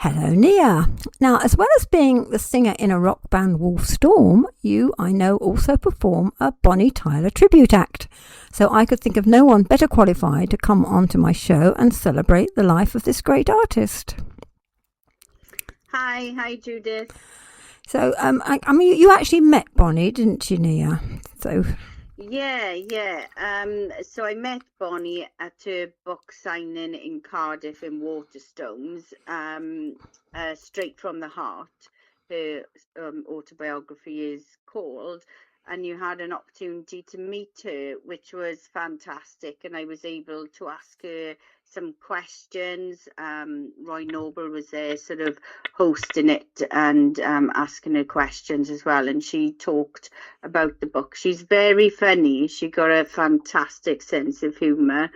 Hello, Nia. Now, as well as being the singer in a rock band Wolf Storm, you, I know, also perform a Bonnie Tyler tribute act. So I could think of no one better qualified to come onto my show and celebrate the life of this great artist. Hi, Judith. So, I mean, you actually met Bonnie, didn't you, Nia? So, Yeah. So I met Bonnie at a book signing in Cardiff in Waterstones. Straight from the Heart, her autobiography is called, and you had an opportunity to meet her, which was fantastic. And I was able to ask her some questions. Roy Noble was there, sort of hosting it and asking her questions as well. And she talked about the book. She's very funny. She got a fantastic sense of humour.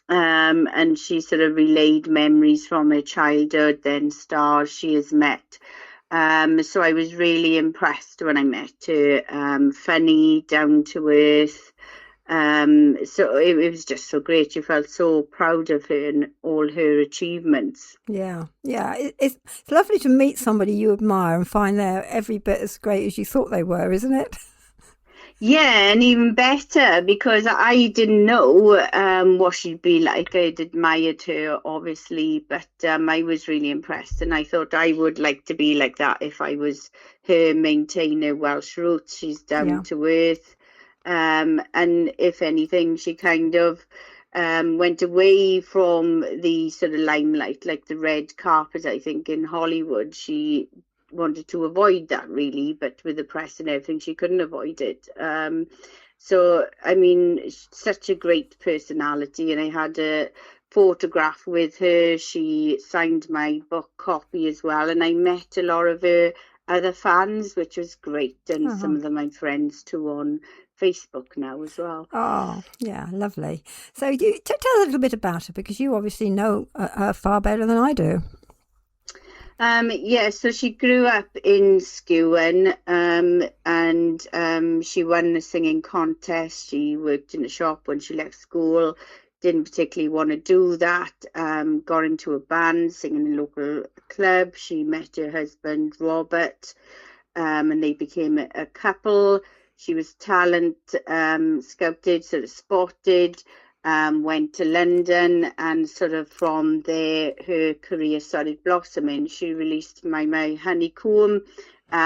And she sort of relayed memories from her childhood, then stars she has met. So I was really impressed when I met her. Funny, down to earth. So it was just so great. You felt so proud of her and all her achievements. yeah. It's lovely to meet somebody you admire and find they're every bit as great as you thought they were, isn't it? Yeah, and even better because I didn't know what she'd be like. I'd admired her, obviously, but I was really impressed, and I thought I would like to be like that if I was her, maintain her Welsh roots. She's down Yeah. to earth, and if anything, she kind of went away from the sort of limelight, like the red carpet, I think, in Hollywood. She wanted to avoid that really, but with the press and everything, she couldn't avoid it. So, I mean, such a great personality, and I had a photograph with her. She signed my book copy as well, and I met a lot of her other fans, which was great, and some Uh-huh. of them my friends too on Facebook now as well. Oh, yeah, lovely. So you tell a little bit about her because you obviously know her far better than I do. Yeah, so she grew up in Skewen, and she won the singing contest. She worked in a shop when she left school, didn't particularly want to do that, got into a band, singing in a local club. She met her husband, Robert, and they became a couple. She was talent scouted, sort of spotted, went to London, and sort of from there her career started blossoming. She released My Honeycomb,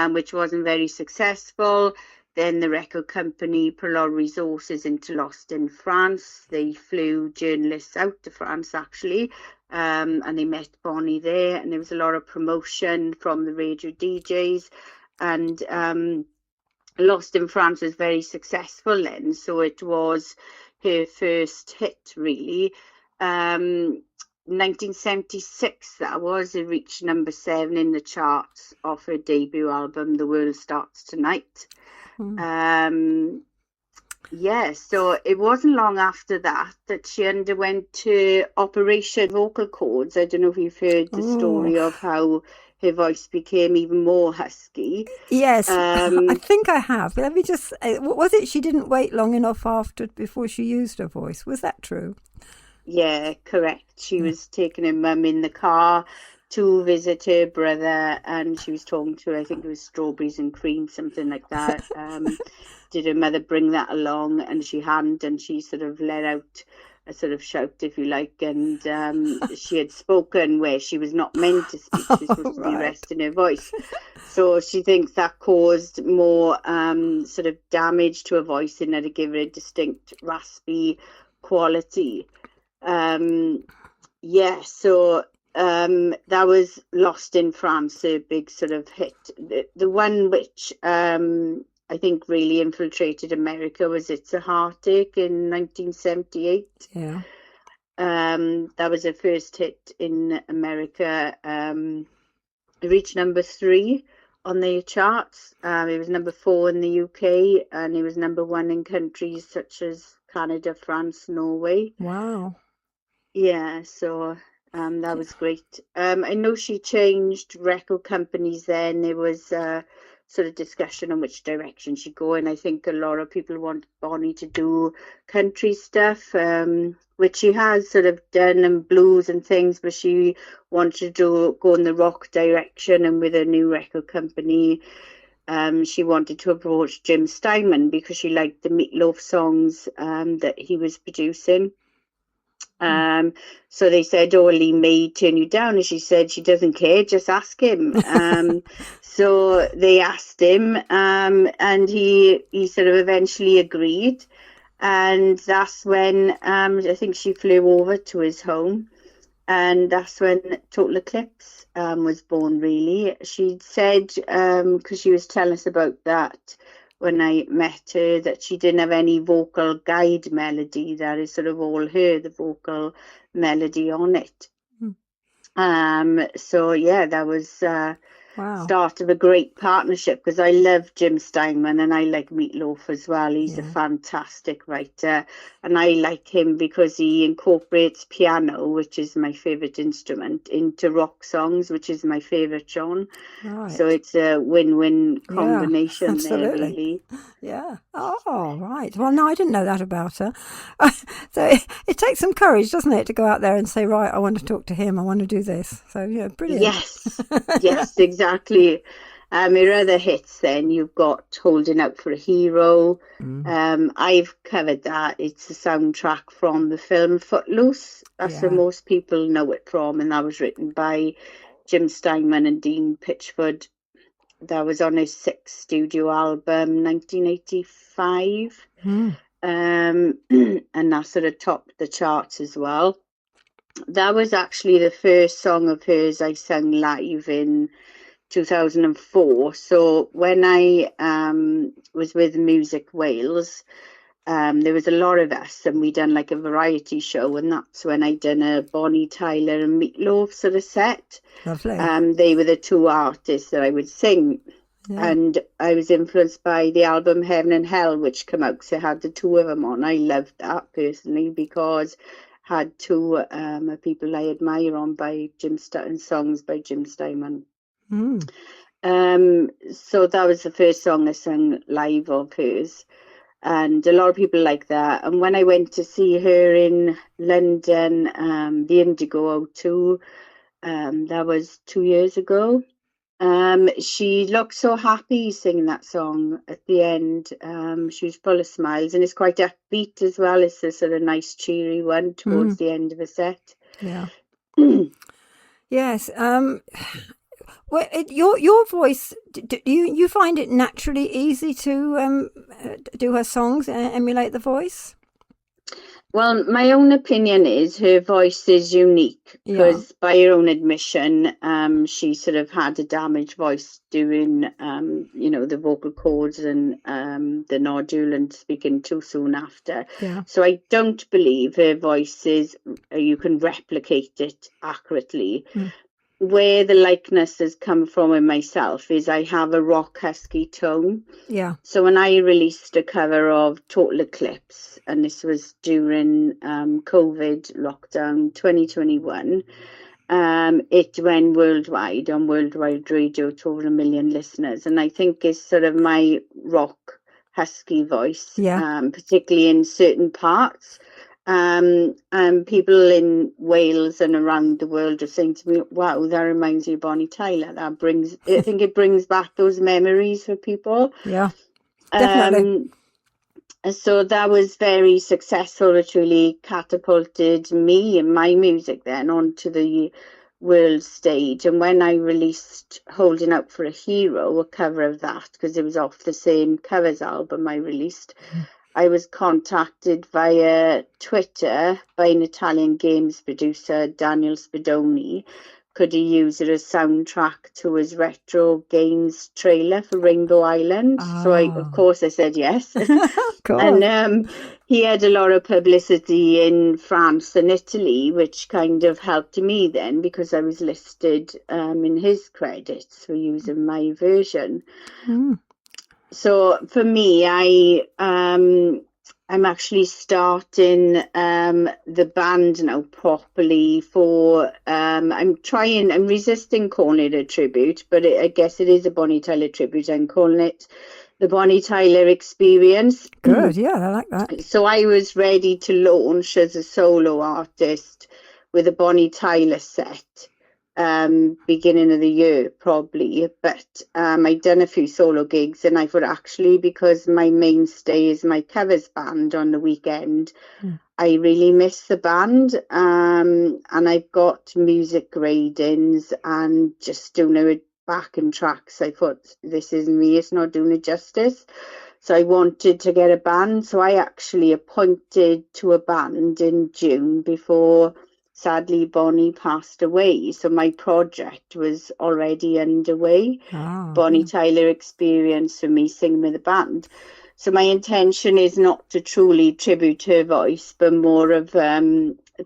which wasn't very successful. Then the record company put a lot of resources into Lost in France. They flew journalists out to France, actually, and they met Bonnie there, and there was a lot of promotion from the radio DJs. And Lost in France was very successful then, so it was her first hit, really. 1976, that was. It reached number 7 in the charts of her debut album, The World Starts Tonight. Mm. Yeah, so it wasn't long after that she underwent operation vocal cords. I don't know if you've heard the Oh, story of how her voice became even more husky. yes, I Um, think I have. Let me just. What was it? She didn't wait long enough after before she used her voice. Was that true? Yeah, correct. She Yeah. was taking her mum in the car to visit her brother, and she was talking to her, I think it was strawberries and cream, something like that. Did her mother bring that along? And she hadn't, and she sort of let out a sort of shout, if you like, and she had spoken where she was not meant to speak. She was Oh, supposed to be right. resting her voice. So she thinks that caused more sort of damage to her voice in her to give her a distinct raspy quality. Um, yeah, so that was Lost in France, a big sort of hit. The one which I think really infiltrated America was It's a Heartache in 1978. Yeah. That was her first hit in America. It reached number 3 on the charts. It was number 4 in the UK, and it was number 1 in countries such as Canada, France, Norway. Wow. Yeah, so that was great. I know she changed record companies then. There was sort of discussion on which direction she'd go. And I think a lot of people want Bonnie to do country stuff, which she has sort of done, and blues and things, but she wanted to go in the rock direction. And with a new record company, she wanted to approach Jim Steinman because she liked the Meatloaf songs that he was producing. So they said, "Oh, Lee may turn you down," and she said she doesn't care, just ask him. So they asked him, and he sort of eventually agreed. And that's when I think she flew over to his home, and that's when Total Eclipse was born, really. She said, because she was telling us about that when I met her, that she didn't have any vocal guide melody. That is sort of all her, the vocal melody on it. So yeah, that was start of a great partnership, because I love Jim Steinman and I like Meatloaf as well. He's a fantastic writer, and I like him because he incorporates piano, which is my favourite instrument, into rock songs, which is my favourite genre. Right. So it's a win-win combination there, really. Yeah. Oh, right. Well, no, I didn't know that about her. So it takes some courage, doesn't it, to go out there and say, right, I want to talk to him, I want to do this. So, yeah, brilliant. Yes, exactly. Her other hits then, you've got Holding Out for a Hero. I've covered that. It's a soundtrack from the film Footloose. That's where most people know it from, and that was written by Jim Steinman and Dean Pitchford. That was on his 6th studio album, 1985. And that sort of topped the charts as well. That was actually the first song of hers I sang live in 2004. So when I was with Music Wales, there was a lot of us, and we done like a variety show, and that's when I done a Bonnie Tyler and Meatloaf sort of set. Lovely. They were the two artists that I would sing. And I was influenced by the album Heaven and Hell, which came out, because it had the two of them on. I loved that personally, because had two people I admire on by Jim Steinman, songs by Jim Steinman. So that was the first song I sang live of hers, and a lot of people like that. And when I went to see her in London, the Indigo O2, that was 2 years ago. She looked so happy singing that song at the end. She was full of smiles, and it's quite upbeat as well. It's a sort of nice cheery one towards the end of a set. Yeah. Yes. Well, your voice, do you find it naturally easy to do her songs and emulate the voice? Well, my own opinion is her voice is unique, because by her own admission, she sort of had a damaged voice during, the vocal cords and the nodule, and speaking too soon after. So I don't believe her voice is, you can replicate it accurately. Where the likeness has come from in myself is I have a rock husky tone. So when I released a cover of Total Eclipse, and this was during COVID lockdown 2021, it went worldwide on worldwide radio to over 1 million listeners. And I think it's sort of my rock husky voice, particularly in certain parts. People in Wales and around the world are saying to me, wow, that reminds me of Bonnie Tyler. I think it brings back those memories for people. Yeah, definitely. So that was very successful. It really catapulted me and my music then onto the world stage. And when I released Holding Out for a Hero, a cover of that, because it was off the same covers album I released, I was contacted via Twitter by an Italian games producer, Daniel Spadoni. Could he use it as soundtrack to his retro games trailer for Rainbow Island? So of course I said yes. And he had a lot of publicity in France and Italy, which kind of helped me then, because I was listed in his credits for using my version. So for me, I'm actually starting the band now properly for I'm resisting calling it a tribute, but I guess it is a Bonnie Tyler tribute. I'm calling it the Bonnie Tyler Experience. Good, yeah, I like that. So I was ready to launch as a solo artist with a Bonnie Tyler set beginning of the year probably, but I'd done a few solo gigs, and I thought, actually, because my mainstay is my covers band on the weekend, I really miss the band, and I've got music gradings and just doing it backing tracks. I thought, this isn't me, it's not doing it justice. So I wanted to get a band. So I actually appointed to a band in June before, sadly, Bonnie passed away. So my project was already underway. Bonnie Tyler Experience for me singing with a band. So my intention is not to truly tribute her voice, but more of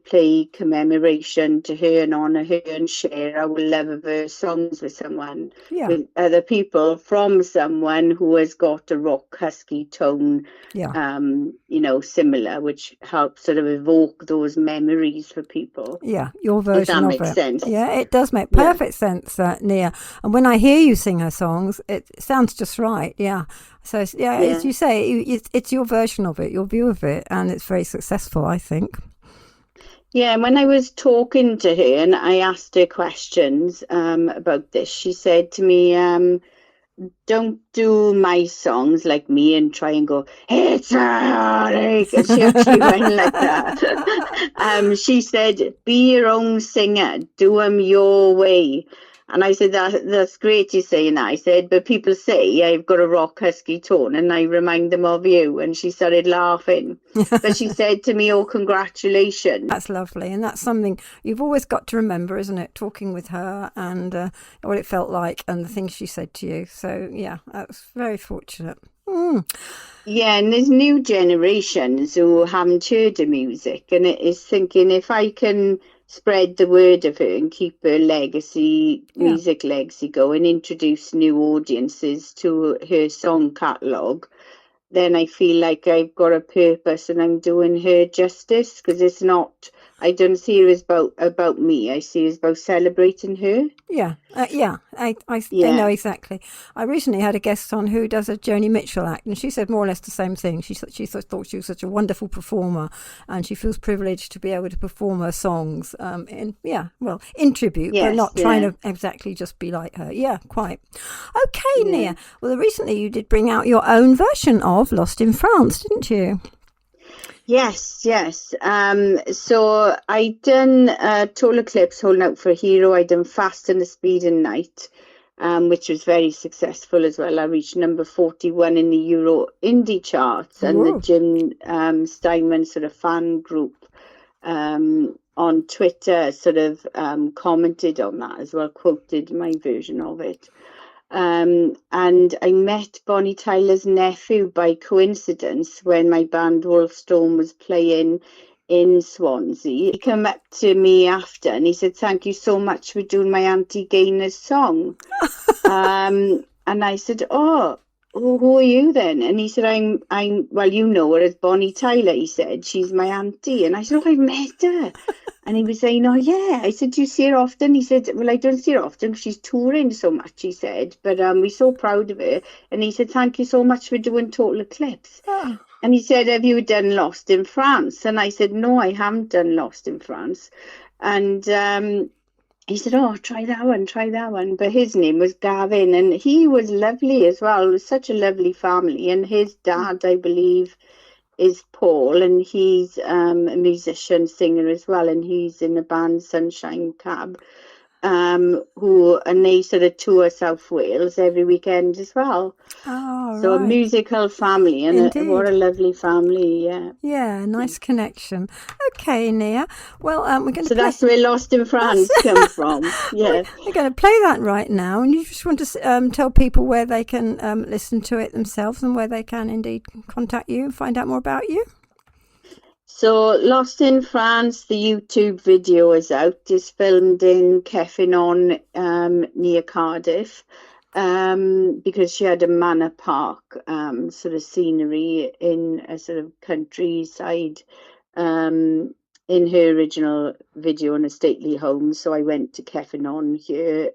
play commemoration to her and honour her and share our love of her songs with someone, with other people, from someone who has got a rock husky tone, similar, which helps sort of evoke those memories for people. Yeah, your version of it. If that makes sense. Yeah, it does make perfect sense, Nia. And when I hear you sing her songs, it sounds just right. Yeah. So, as you say, it's your version of it, your view of it, and it's very successful, I think. Yeah, and when I was talking to her and I asked her questions about this, she said to me, don't do my songs like me and try and go, it's a heartache. She actually went like that. She said, be your own singer, do them your way. And I said, that's great you saying that. I said, but people say I've got a rock husky tone, and I remind them of you. And she started laughing. But she said to me, oh, congratulations. That's lovely. And that's something you've always got to remember, isn't it? Talking with her and what it felt like and the things she said to you. So, yeah, that's very fortunate. Yeah, and there's new generations who haven't heard the music, and it is thinking, if I can spread the word of her and keep her legacy, music legacy going, introduce new audiences to her song catalogue, then I feel like I've got a purpose and I'm doing her justice, because it's not, I don't see her as about me. I see her as about celebrating her. I know exactly. I recently had a guest on who does a Joni Mitchell act, and she said more or less the same thing. She thought she was such a wonderful performer, and she feels privileged to be able to perform her songs in tribute, but not trying to exactly just be like her. Yeah, quite. Okay, Nia. Well, recently you did bring out your own version of Lost in France, didn't you? Yes. So I done Total Eclipse, Holding Out for a Hero. I done Fast and the Speeding Night, which was very successful as well. I reached number 41 in the Euro Indie charts, and the Jim Steinman sort of fan group on Twitter sort of commented on that as well, quoted my version of it. And I met Bonnie Tyler's nephew by coincidence when my band Wolfstorm was playing in Swansea. He came up to me after and he said, thank you so much for doing my Auntie Gaynor's song. And I said, oh, who are you then? And he said, I'm well, you know her as Bonnie Tyler. He said, she's my auntie. And I said, oh, I met her. And he was saying, oh, yeah. I said, do you see her often? He said, well, I don't see her often because she's touring so much, he said. But we're so proud of her. And he said, thank you so much for doing Total Eclipse. Oh. And he said, have you done Lost in France? And I said, no, I haven't done Lost in France. And he said, oh, try that one. But his name was Gavin, and he was lovely as well. It was such a lovely family. And his dad, I believe, is Paul, and he's a musician, singer as well, and he's in the band Sunshine Cab, and they sort of tour South Wales every weekend as well. Oh, so right. A musical family, and what a lovely family, Yeah, nice connection. Okay, Nia. Well, we're going to. So that's where Lost in France come from. Yeah, we're going to play that right now, and you just want to tell people where they can listen to it themselves and where they can indeed contact you and find out more about you. So Lost in France, the YouTube video is out. It's filmed in Cefn near Cardiff. because she had a manor park sort of scenery in a sort of countryside in her original video on a stately home. So I went to Cefn here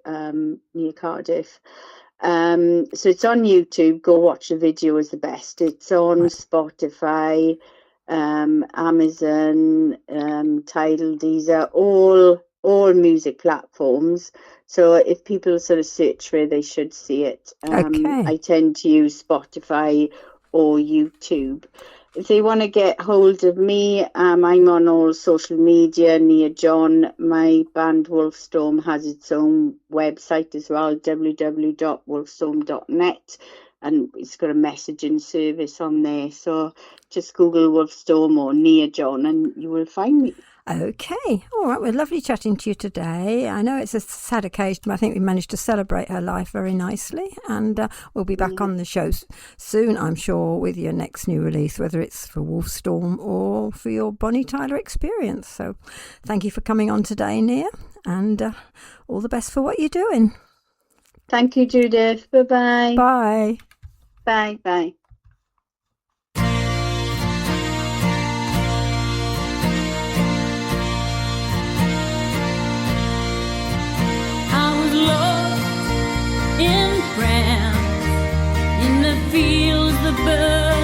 near Cardiff. So it's on YouTube. Go watch the video, is the best. It's on Spotify, Amazon, Tidal, Deezer, all music platforms. So if people sort of search for it, they should see it. I tend to use Spotify or YouTube. If they want to get hold of me, I'm on all social media, Nia John. My band Wolfstorm has its own website as well, www.wolfstorm.net, and it's got a messaging service on there. So just Google Wolfstorm or Nia John and you will find me. Okay. All right. Well, lovely chatting to you today. I know it's a sad occasion, but I think we managed to celebrate her life very nicely. And we'll be back on the show soon, I'm sure, with your next new release, whether it's for Wolfstorm or for your Bonnie Tyler experience. So thank you for coming on today, Nia, and all the best for what you're doing. Thank you, Judith. Bye-bye. Bye. Bye-bye. In France, in the fields, the birds.